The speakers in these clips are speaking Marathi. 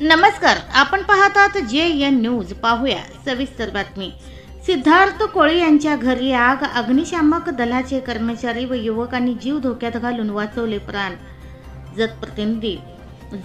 नमस्कार, आपण पाहतात JN न्यूज. पाहूया सविस्तर बातमी. सिद्धार्थ कोळी यांच्या घरी आग. अग्निशामक दलाचे कर्मचारी व युवकांनी जीव धोक्यात घालून वाचवले प्राण. जत प्रतिनिधी.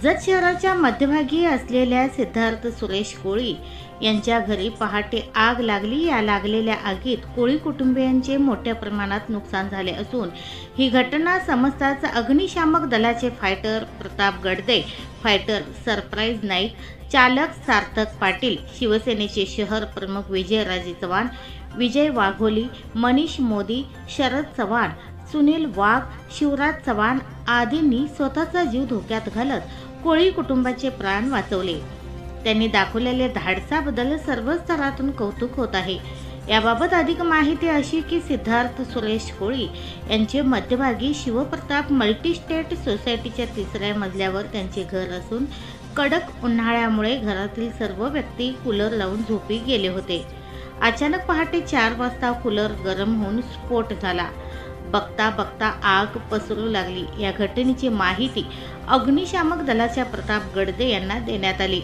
जत शहराच्या मध्यभागी असलेल्या सिद्धार्थ सुरेश कोळी यांच्या घरी पहाटे आग लागली. या लागलेल्या आगीत कोळी कुटुंबियांचे मोठ्या प्रमाणात नुकसान झाले असून ही घटना समजताच अग्निशामक दलाचे fighter Pratap Gadade, fighter surprise Naik, चालक सार्थक पाटील, शिवसेनेचे शहर प्रमुख विजयराजे चव्हाण, विजय वाघोली, मनीष मोदी, शरद चव्हाण, सुनील वाघ, शिवराज चव्हाण आदींनी स्वतःचा जीव धोक्यात घालत कोळी कुटुंबाचे प्राण वाचवले. त्यांनी दाखवलेल्या धाडसाबद्दल सर्व स्तरातून कौतुक होत आहे. याबाबत अधिक माहिती अशी की सिद्धार्थ सुरेश कोळी यांचे मध्यभागी शिवप्रताप मल्टीस्टेट सोसायटीच्या 3ऱ्या मजल्यावर त्यांचे घर असून कडक उन्हाळ्यामुळे घरातील सर्व व्यक्ती कूलर लावून झोपी गेले होते. अचानक पहाटे 4 वाजता कूलर गरम होऊन स्फोट झाला. बघता बघता आग पसरू लागली. या घटनेची माहिती अग्निशामक दलाच्या प्रताप गडदे यांना देण्यात आली.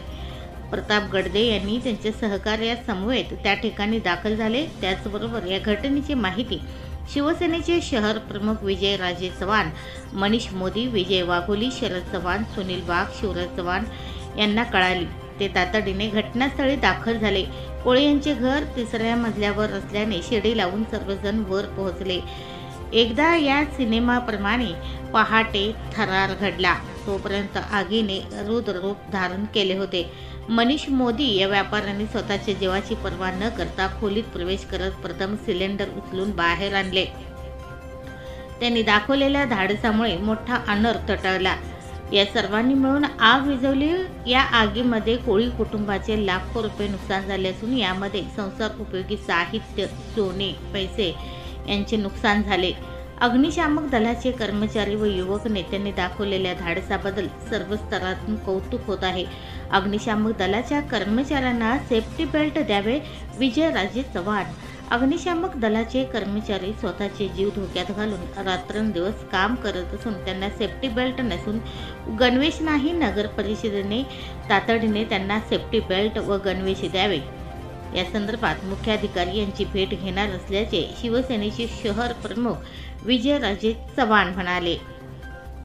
प्रताप गडदे यांनी त्यांच्या सहकार्यासमवेत त्या ठिकाणी दाखल झाले. त्याचबरोबर या घटनेची माहिती शिवसेनेचे शहर प्रमुख विजयराजे चव्हाण, मनीष मोदी, विजय वाघोली, शरद चव्हाण, सुनील वाघ, शिवराज चव्हाण यांना कळाली. ते तातडीने घटनास्थळी दाखल झाले. कोळी यांचे घर 3ऱ्या मजल्यावर असल्याने शिडी लावून सर्वजण वर पोहोचले. एकदा या सिनेमाप्रमाणे पहाटे थरार घडला. तोपर्यंत आगीने रुद्ररूप धारण केले होते. मनीष मोदी या व्यापाऱ्याने स्वतःच्या जीवाची पर्वा न करता खोलीत प्रवेश करत प्रथम सिलेंडर उचलून बाहेर आणले. त्यांनी दाखवलेल्या धाडसामुळे मोठा अनर्थ टळला. या सर्वांनी मिळून आग विझवली. या आगीमध्ये कोळी कुटुंबाचे लाखो रुपये नुकसान झाले असून यामध्ये संसार उपयोगी साहित्य, सोने, पैसे यांचे नुकसान झाले. अग्निशामक दलाचे कर्मचारी व युवक नेत्यांनी दाखवलेल्या धाडसाबद्दल सर्व स्तरातून कौतुक होत आहे. अग्निशामक दलाच्या कर्मचाऱ्यांना सेफ्टी बेल्ट द्यावे. विजयराजे चव्हाण. अग्निशामक दलाचे कर्मचारी स्वतःचे जीव धोक्यात घालून रात्रंदिवस काम करत असून त्यांना सेफ्टी बेल्ट नसून गणवेश नाही. नगर परिषदेने तातडीने त्यांना सेफ्टी बेल्ट व गणवेश द्यावे. या संदर्भात मुख्याधिकारी यांची भेट घेणार असल्याचे शिवसेनेचे शहर प्रमुख विजयराजे चव्हाण म्हणाले.